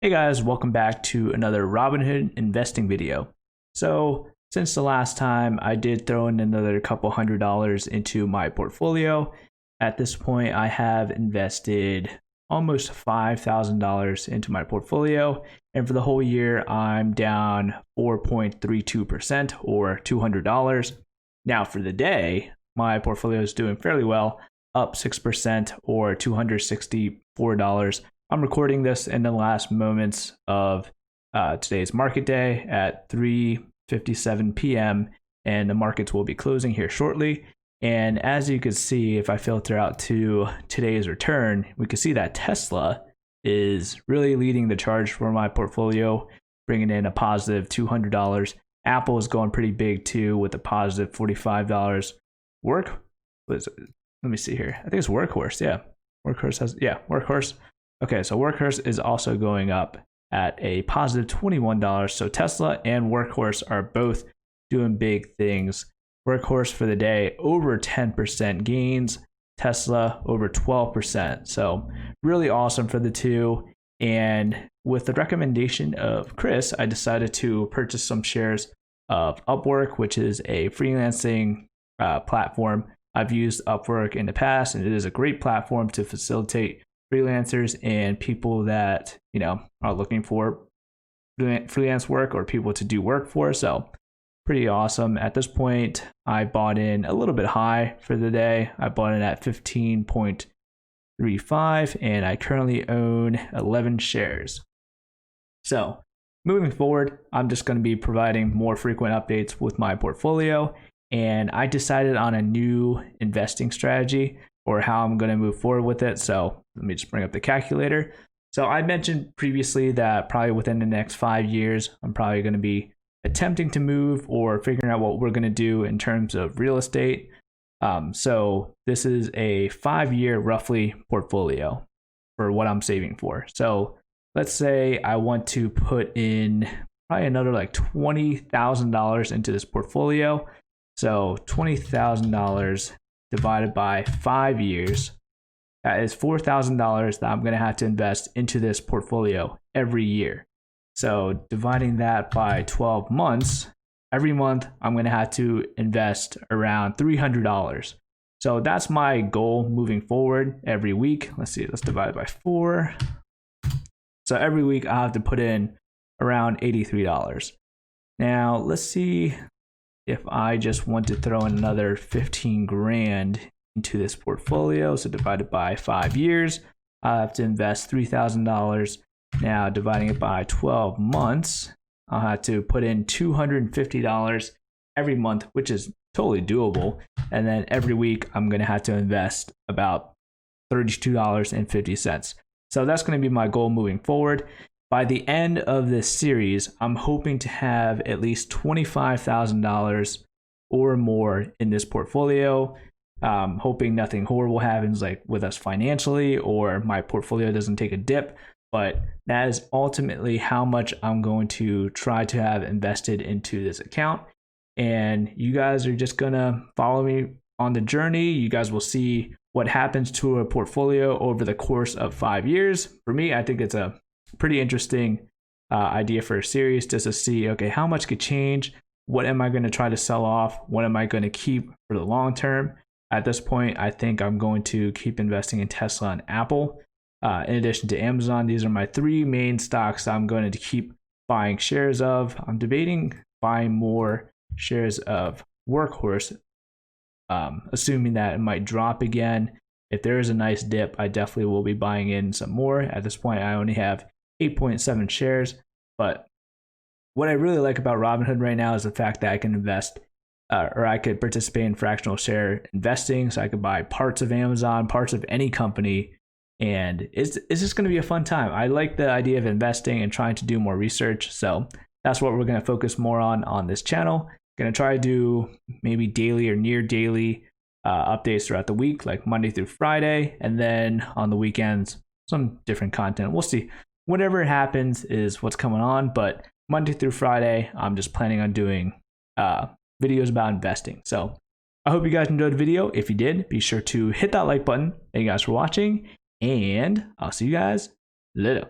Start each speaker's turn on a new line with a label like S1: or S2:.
S1: Hey guys, welcome back to another Robinhood investing video. So since the last time, I did throw in another couple $100 into my portfolio. At this point, I have invested almost $5,000 into my portfolio. And for the whole year, I'm down 4.32% or $200. Now for the day, my portfolio is doing fairly well, up 6% or $264. I'm recording this in the last moments of today's market day at 3:57 p.m. and the markets will be closing here shortly. And as you can see, if I filter out to today's return, we can see that Tesla is really leading the charge for my portfolio, bringing in a positive $200. Apple is going pretty big too with a positive $45. Let me see here. I think it's Workhorse. Yeah, Workhorse. Okay, so Workhorse is also going up at a positive $21. So Tesla and Workhorse are both doing big things. Workhorse for the day over 10% gains, Tesla over 12%. So really awesome for the two. And with the recommendation of Chris, I decided to purchase some shares of Upwork, which is a freelancing platform. I've used Upwork in the past, and it is a great platform to facilitate freelancers and people that, are looking for freelance work or people to do work for. So pretty awesome. At this point, I bought in a little bit high for the day. I bought in at 15.35 and I currently own 11 shares. So moving forward, I'm just going to be providing more frequent updates with my portfolio. And I decided on a new investing strategy or how I'm going to move forward with it. So let me just bring up the calculator. So I mentioned previously that probably within the next 5 years, I'm probably going to be attempting to move or figuring out what we're going to do in terms of real estate. So this is a 5-year roughly portfolio for what I'm saving for. So let's say I want to put in probably another like $20,000 into this portfolio. So $20,000 divided by 5 years, that is $4,000 that I'm going to have to invest into this portfolio every year. So dividing that by 12 months, every month I'm going to have to invest around $300. So that's my goal moving forward every week. Let's divide it by 4. So every week I have to put in around $83. Now let's see if I just want to throw in another 15 grand into this portfolio. So divided by 5 years, I have to invest $3,000. Now dividing it by 12 months, I'll have to put in $250 every month, which is totally doable. And then every week, I'm going to have to invest about $32.50. So that's going to be my goal moving forward. By the end of this series, I'm hoping to have at least $25,000 or more in this portfolio. Hoping nothing horrible happens like with us financially or my portfolio doesn't take a dip. But that is ultimately how much I'm going to try to have invested into this account. And you guys are just going to follow me on the journey. You guys will see what happens to a portfolio over the course of 5 years. For me, I think it's a pretty interesting idea for a series just to see, okay, how much could change? What am I going to try to sell off? What am I going to keep for the long term? At this point, I think I'm going to keep investing in Tesla and Apple. In addition to Amazon, these are my 3 main stocks I'm going to keep buying shares of. I'm debating buying more shares of Workhorse, assuming that it might drop again. If there is a nice dip, I definitely will be buying in some more. At this point, I only have 8.7 shares. But what I really like about Robinhood right now is the fact that I can invest or I could participate in fractional share investing. So I could buy parts of Amazon, parts of any company. And it's just going to be a fun time. I like the idea of investing and trying to do more research. So that's what we're going to focus more on this channel. Going to try to do maybe daily or near daily updates throughout the week, like Monday through Friday. And then on the weekends, some different content. We'll see. Whatever happens is what's coming on. But Monday through Friday, I'm just planning on doing videos about investing. So I hope you guys enjoyed the video. If you did, be sure to hit that like button. Thank you guys for watching. And I'll see you guys later.